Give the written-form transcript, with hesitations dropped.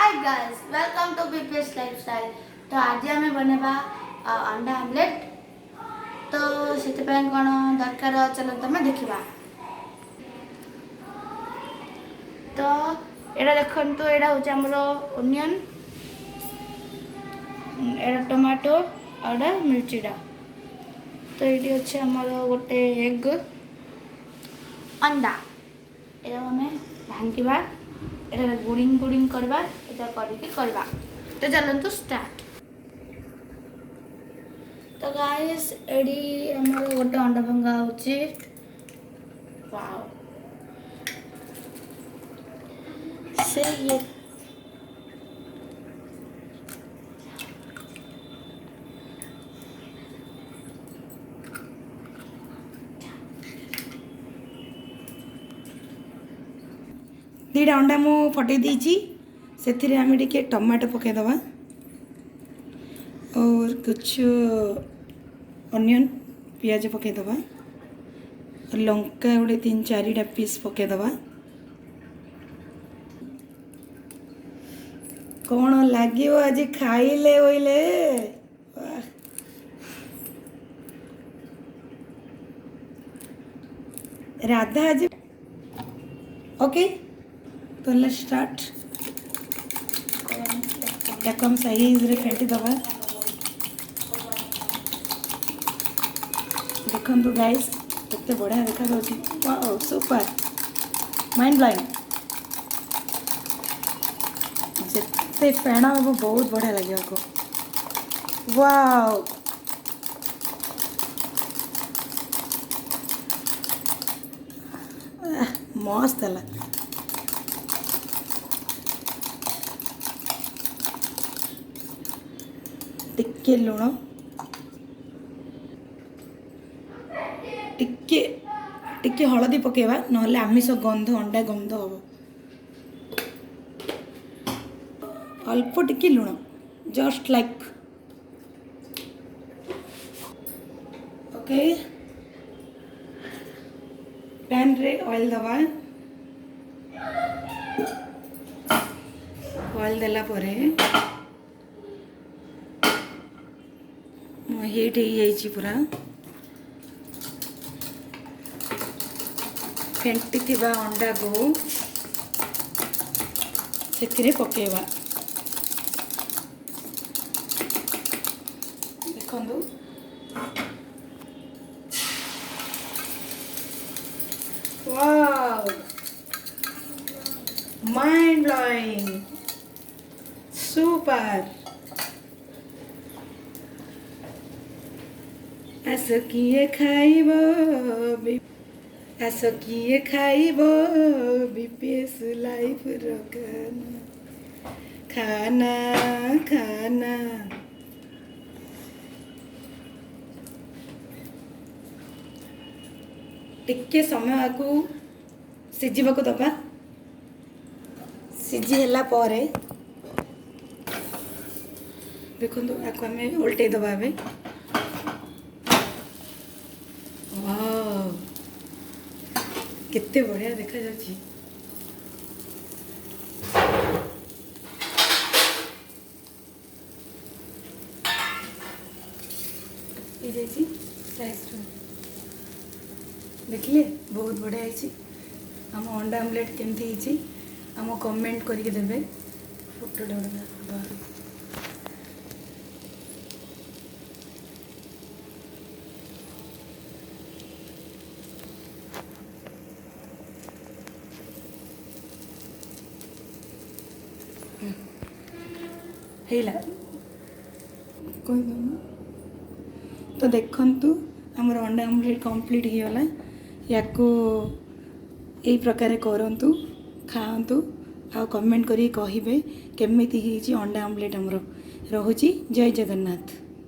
Hi guys welcome to BPS lifestyle. तो आज आम बनेबा अंडा आमलेट। तो से कौन दरकार चलो तुम देखा। तो यहाँ देखो यहाँ हूँ आमर ओनियन, एटा टमाटो और मिर्चीटा। तो ये अच्छे आमर गोटे एग अंडा यहाँ आम भांगा यहाँ गुड़िंग गुड़िंग करवा करवा। तो चलतु स्टार्ट। तो गाइस एडी आमर गोटे अंडा भंगा होची। वाओ से ये दीटा अंडा मु फटे देची से आम टे टमाटो पकईदबा और कुछ अनियन पियाज पकईदबा लंका गोटे 3-4टा पीस पकईदबा। कौन लगे आज खाइले बोले राधा आज ओके। तो लेट्स स्टार्ट। हम साइज रे फेंटी दबा। देखो गाइस केते बढ़िया देखा जाउची। Wow super mind blowing. जिते फेण हम बहुत बढ़िया लगे को। वाओ मस्त है। टिके लुण टिके टिके हलदी पकेबा नहले आमिष गंध अंडा गंध हम। अल्प टिके लुण जस्ट लाइक ओके। पैन रे ऑयल दबा। ऑयल देला परे हीट हो जाइए पूरा। फेंटी थिबा अंडा को से पकेबा। देखो वाओ माइंड ब्लोइंग सुपर। आस किए खाइब आस किए खाइब बीपीएस लाइफ रो खाना खाना। टिके समय को सिझा को दबा। सिझी ହେଲା ପରେ देखो आपको आम उल्टे दबा। केते बढ़िया देखा जाची। देखिए बहुत बढ़िया है। आम अंडा आमलेट केमती आम कमेंट करके देवे। फोटो हेला तो देखंतु हमर अंडा आमलेट कंप्लीट होगला। या यही प्रकार करंतु खाआंतु आ कमेंट करी कहिबे केमिति हिची अंडा आमलेट हमरो। रहुची जय जगन्नाथ।